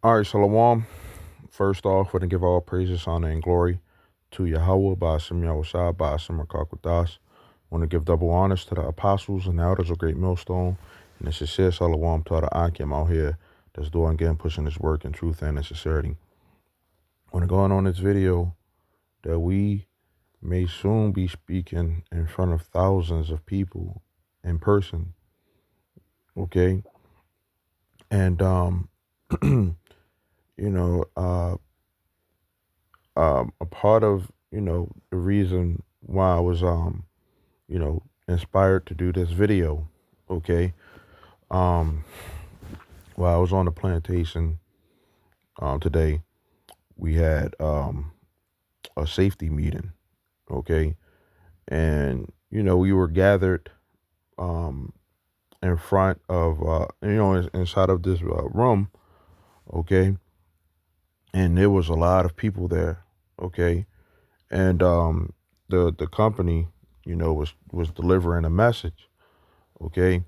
All right, Shalom. First off, we want to give all praises, honor, and glory to Yahweh, Ba'ashem Yahushua, Ba'ashem Rakakwadash. Want to give double honors to the apostles and the elders of Great Millstone, and a sincere Shalom to all the Akim out here that's doing again, pushing this work in truth and in sincerity. Want to go on this video that we may soon be speaking in front of thousands of people in person, okay? And, you know, a part of the reason why I was inspired to do this video. Okay, um, while I was on the plantation today, we had a safety meeting. Okay, and we were gathered um, in front of inside of this room. Okay, and there was a lot of people there. Okay, and the company was delivering a message. Okay,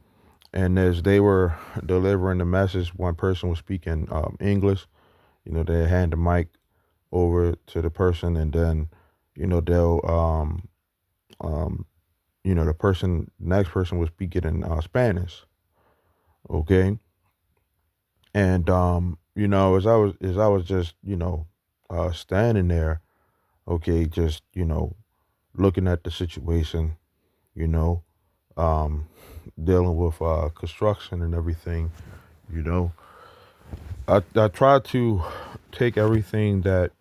and as they were delivering the message, one person was speaking English. They hand the mic over to the person, and then they'll the next person was speaking in Spanish. Okay, and as I was just standing there, okay, just looking at the situation, you know, um, dealing with construction and everything, you know. I try to take everything that,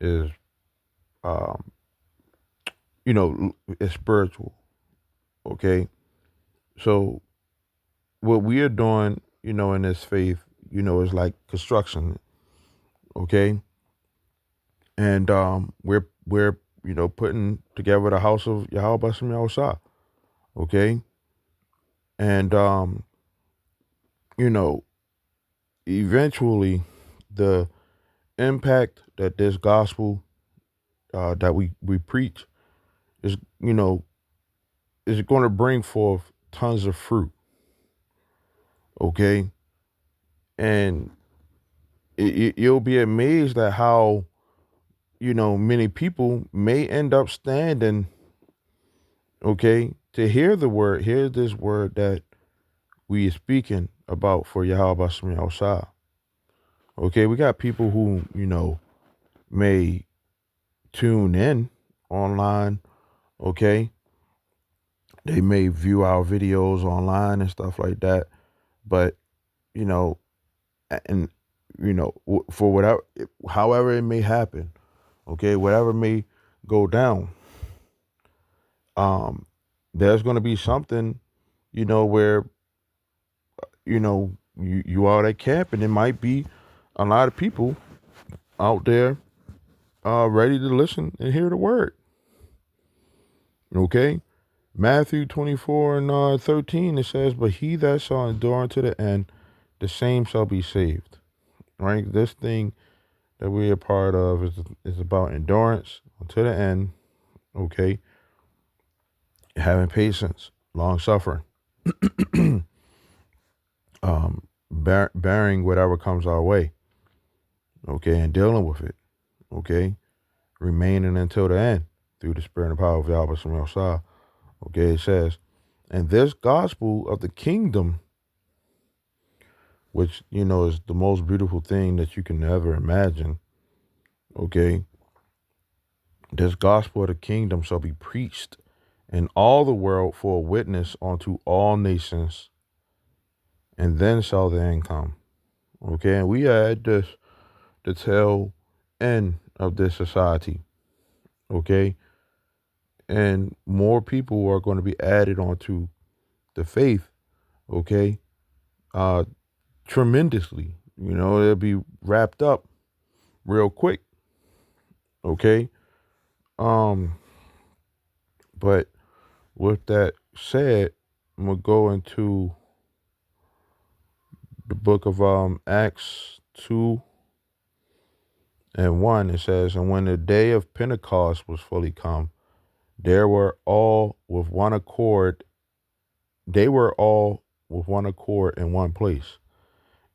is, um, is spiritual, okay? So what we are doing, in this faith, is like construction, okay? And we're putting together the house of Yahweh Bashem Yahushua, okay? And you know, eventually the impact that this gospel that we preach is is going to bring forth tons of fruit, okay? And you'll be amazed at how many people may end up standing, okay, to hear this word that we are speaking about for Yahweh Bashem Yahushua. Okay, we got people who may tune in online, okay? They may view our videos online and stuff like that, but you know, and for whatever, however it may happen, okay, whatever may go down, um, there's going to be something, where you out at camp, and there might be a lot of people out there ready to listen and hear the word. Okay, Matthew 24 and 13, it says, "But he that shall endure unto the end, the same shall be saved." Right? This thing that we're a part of is about endurance unto the end. Okay, having patience, long suffering, bearing whatever comes our way. Okay, and dealing with it. Okay, remaining until the end through the spirit and power of Yahweh Shah. Okay, it says, "And this gospel of the kingdom," which is the most beautiful thing that you can ever imagine. Okay, "This gospel of the kingdom shall be preached in all the world for a witness unto all nations, and then shall the end come." Okay, and we are at the tail end of this society. Okay, and more people are going to be added onto the faith. Okay, uh, tremendously. It'll be wrapped up real quick. Okay, um, but with that said, I'm gonna go into the book of Acts 2:1. It says, "And when the day of Pentecost was fully come, there were all with one accord. They were all with one accord in one place.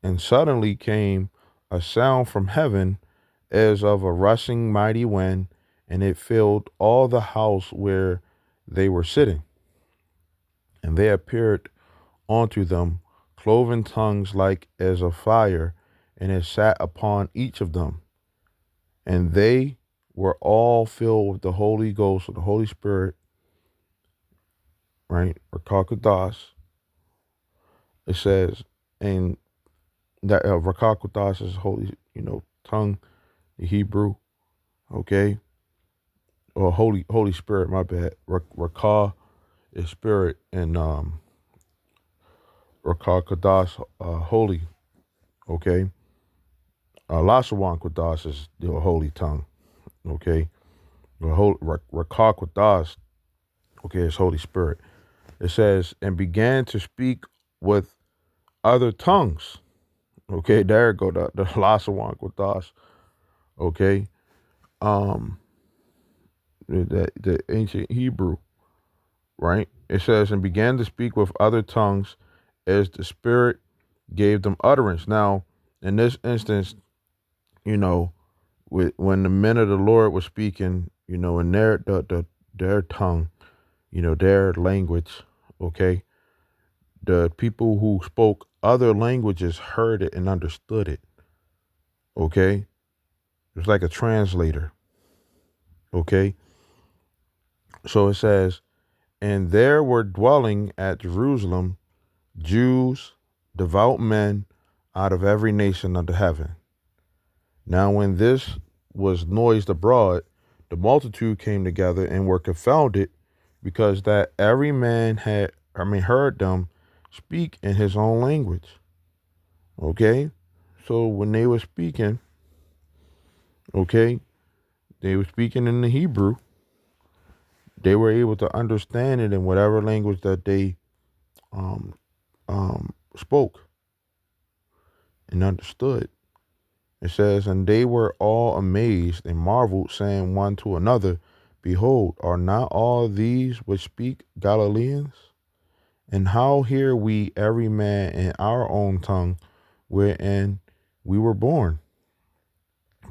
And suddenly came a sound from heaven as of a rushing mighty wind, and it filled all the house where they were sitting. And there appeared unto them cloven tongues like as of fire, and it sat upon each of them. And they were all filled with the Holy Ghost, or the Holy Spirit, right? Or Rakakutas. It says, and that Rakakutas is holy, tongue, the Hebrew, okay? Or Holy Spirit, my bad. Rakah is spirit, and Rakakutas, holy, okay? Lasawan Kudas is the holy tongue, okay? Rakakutas, okay, is Holy Spirit. It says, and began to speak with other tongues. Okay, there go the Lasawan Kudas. Okay. Um the ancient Hebrew, right? It says, and began to speak with other tongues as the Spirit gave them utterance. Now, in this instance, you know, when the men of the Lord were speaking, in their tongue, their language, okay, the people who spoke other languages heard it and understood it. Okay, it was like a translator. Okay, so it says, and there were dwelling at Jerusalem Jews, devout men out of every nation under heaven. Now, when this was noised abroad, the multitude came together and were confounded, because that every man heard them speak in his own language. Okay, so when they were speaking, okay, they were speaking in the Hebrew. They were able to understand it in whatever language that they um, spoke and understood. It says, and they were all amazed and marveled, saying one to another, behold, are not all these which speak Galileans? And how hear we every man in our own tongue wherein we were born?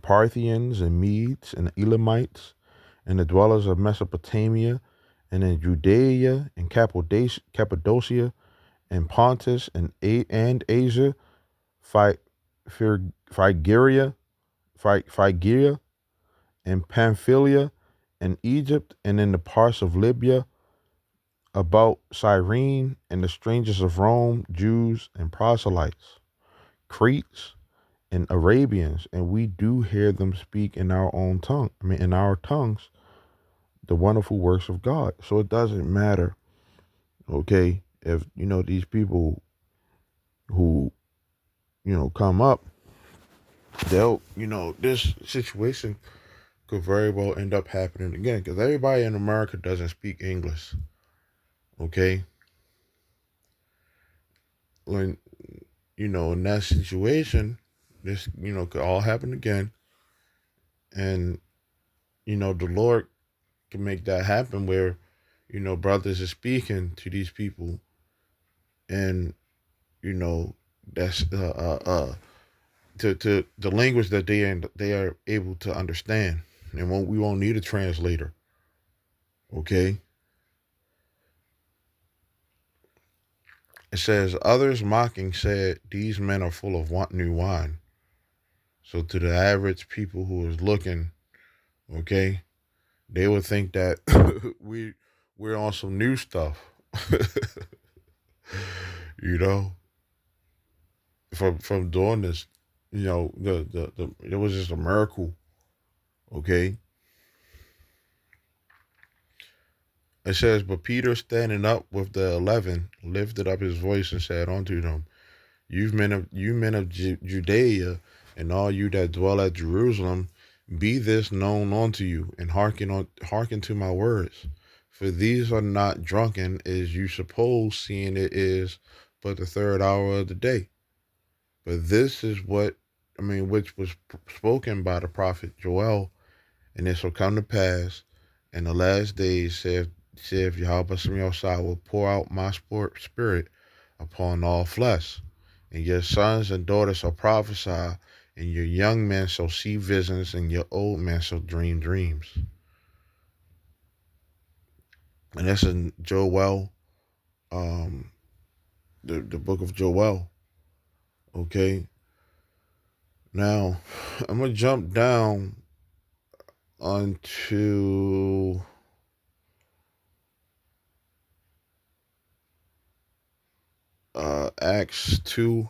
Parthians and Medes and Elamites and the dwellers of Mesopotamia and in Judea and Cappadocia and Pontus and Asia, Phrygia, and Pamphylia and Egypt and in the parts of Libya about Cyrene and the strangers of Rome, Jews and proselytes, Cretes and Arabians, and we do hear them speak in our own tongue, in our tongues, the wonderful works of God. So it doesn't matter, okay, if, these people who, come up, they'll, this situation could very well end up happening again, because everybody in America doesn't speak English, okay? When, in that situation, this, could all happen again. And, the Lord can make that happen where, brothers are speaking to these people, and, that's to the language that they are able to understand, and we won't need a translator. Okay, it says others mocking said, "These men are full of new wine." So to the average people who is looking, okay, they would think that we're on some new stuff, you know, from doing this. The it was just a miracle. Okay, it says, but Peter, standing up with the 11, lifted up his voice and said unto them, you men of Judea, and all you that dwell at Jerusalem, be this known unto you, and hearken to my words. For these are not drunken as you suppose, seeing it is but the third hour of the day. But this is which was spoken by the prophet Joel, and it shall come to pass in the last days, saith Yahweh Shai, will pour out my spirit upon all flesh. And your sons and daughters shall prophesy, and your young men shall see visions, and your old men shall dream dreams. And that's in Joel, um, the book of Joel. Okay. Now, I'm gonna jump down onto Acts 2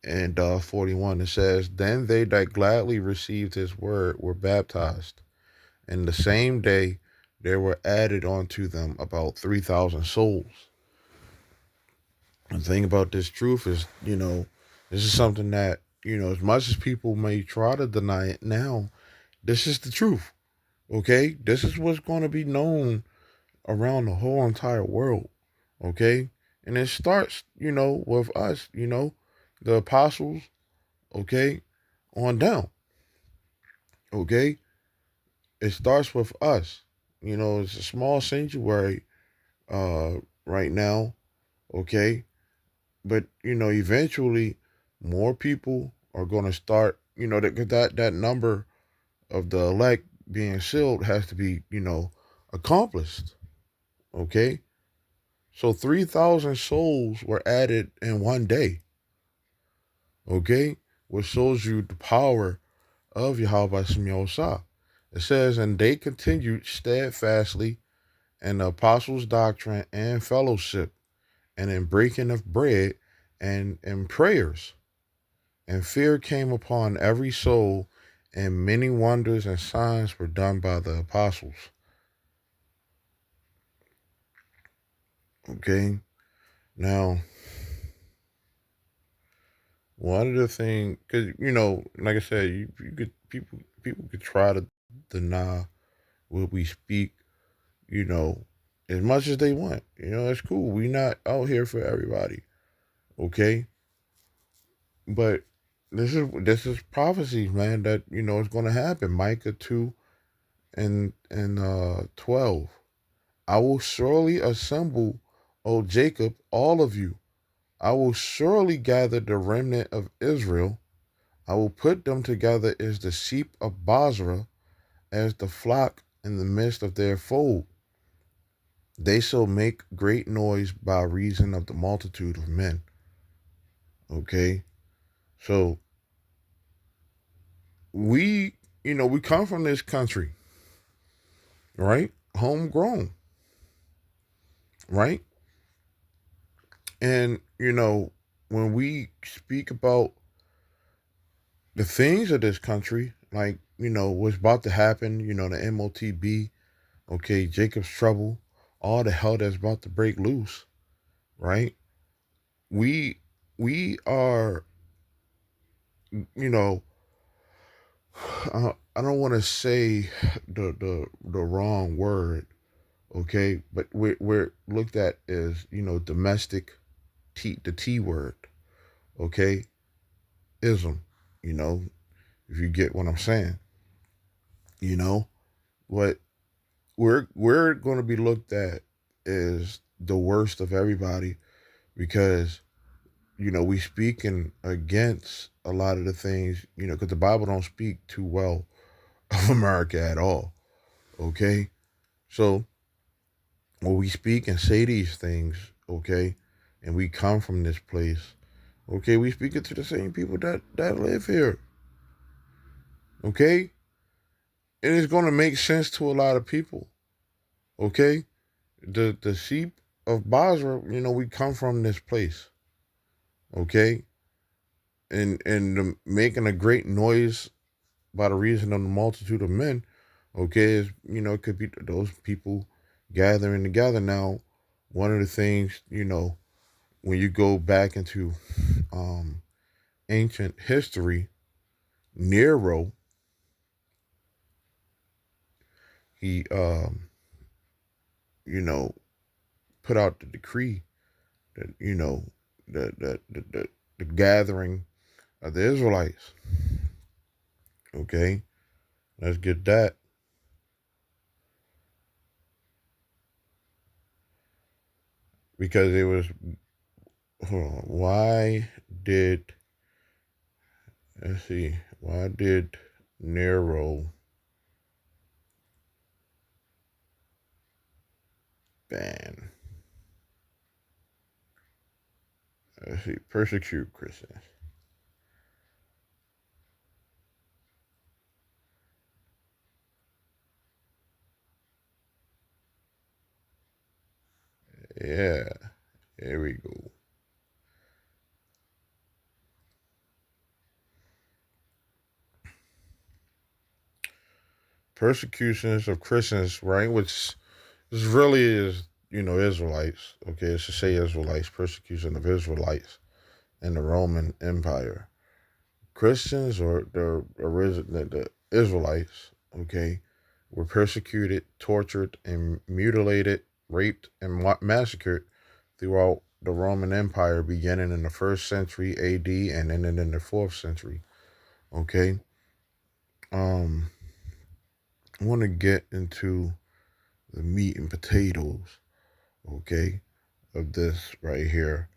and 41. It says, "Then they that gladly received his word were baptized, and the same day there were added unto them about 3,000 souls." The thing about this truth is, this is something that, as much as people may try to deny it now, this is the truth. Okay? This is what's going to be known around the whole entire world. Okay? And it starts, with us, the apostles, okay, on down. Okay? It starts with us. It's a small sanctuary uh right now, okay? But eventually more people are going to start, that number of the elect being sealed has to be, accomplished. Okay? So 3,000 souls were added in one day. Okay? Which shows you the power of Yahweh Shah. It says, "And they continued steadfastly in the apostles' doctrine and fellowship, and in breaking of bread, and in prayers. And fear came upon every soul, and many wonders and signs were done by the apostles." Okay? Now, one of the things, because, like I said, you could, people could try to deny what we speak, you know, as much as they want. It's cool. We not out here for everybody. Okay? But this is prophecy, man, that it's gonna happen. Micah 2 and 12. "I will surely assemble, O Jacob, all of you. I will surely gather the remnant of Israel. I will put them together as the sheep of Basra, as the flock in the midst of their fold. They shall make great noise by reason of the multitude of men." Okay? So we come from this country, right? Homegrown, right? And, when we speak about the things of this country, like, what's about to happen, the MOTB, okay, Jacob's trouble, all the hell that's about to break loose, right? We we are, you know, I don't want to say the wrong word, okay, but we're looked at as, domestic the T word, okay, ism, you know, if you get what I'm saying, you know, what we're going to be looked at as the worst of everybody because we speaking against a lot of the things, because the Bible don't speak too well of America at all. Okay, so when we speak and say these things, okay, and we come from this place, okay, we speak it to the same people that live here, okay, and it's going to make sense to a lot of people, okay. The sheep of Basra, we come from this place, okay, and making a great noise by the reason of the multitude of men, okay, is, it could be those people gathering together. Now, one of the things, when you go back into um, ancient history, Nero, he, you know, put out the decree that, the gathering of the Israelites, okay, let's get that, because it was, hold on, why did Let's see. Why did Nero ban? Let's see. Persecute Christians. Yeah. Here we go. Persecutions of Christians, right? Which this really is, Israelites. Okay, it should say Israelites. Persecution of Israelites in the Roman Empire. Christians or the Israelites, okay, were persecuted, tortured, and mutilated, raped, and massacred throughout the Roman Empire, beginning in the first century AD and ending in the fourth century. Okay, um, I want to get into the meat and potatoes, okay, of this right here.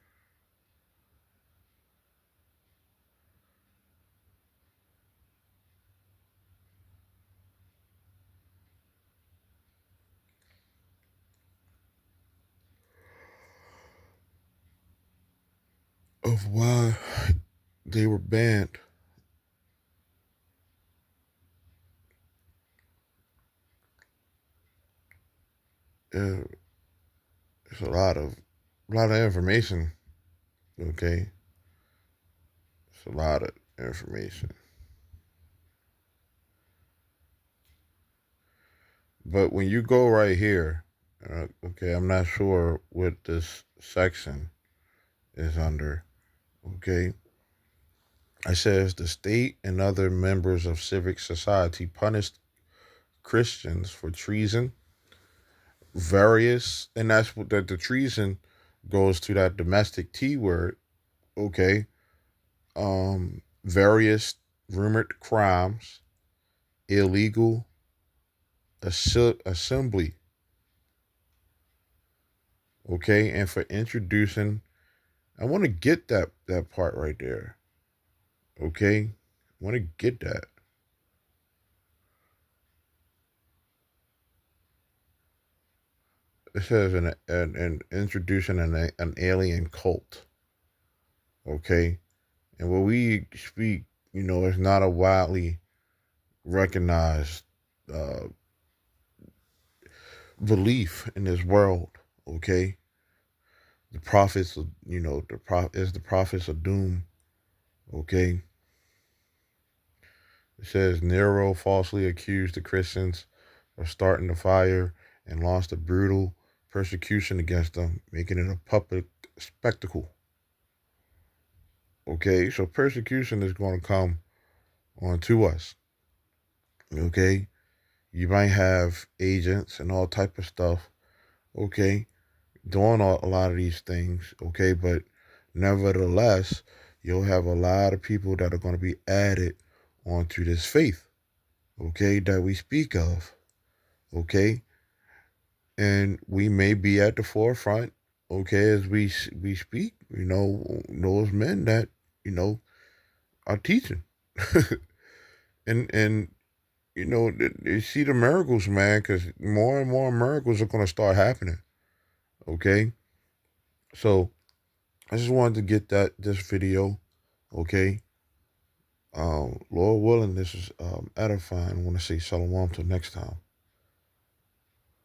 Of why they were banned. Uh, it's a lot of information. Okay, it's a lot of information. But when you go right here, okay, I'm not sure what this section is under. Okay, it says the state and other members of civic society punished Christians for treason, various, and that's what the treason goes to that domestic T word. Okay, various rumored crimes, illegal assembly. Okay, and for introducing, I want to get that part right there. Okay, I want to get that. It says an introducing an alien cult. Okay, and what we speak, is not a widely recognized uh, belief in this world. Okay, the prophets, is the prophets of doom. Okay, it says Nero falsely accused the Christians of starting the fire and launched a brutal persecution against them, making it a public spectacle. Okay, so persecution is going to come onto us. Okay, you might have agents and all type of stuff. Okay, doing a lot of these things. Okay, but nevertheless, you'll have a lot of people that are going to be added onto this faith. Okay, that we speak of. Okay, and we may be at the forefront. Okay, as we speak. Those men that are teaching, and they see the miracles, man, because more and more miracles are going to start happening. Okay, so I just wanted to get this video. Okay, Lord willing, this is edifying. I want to say shalom till next time.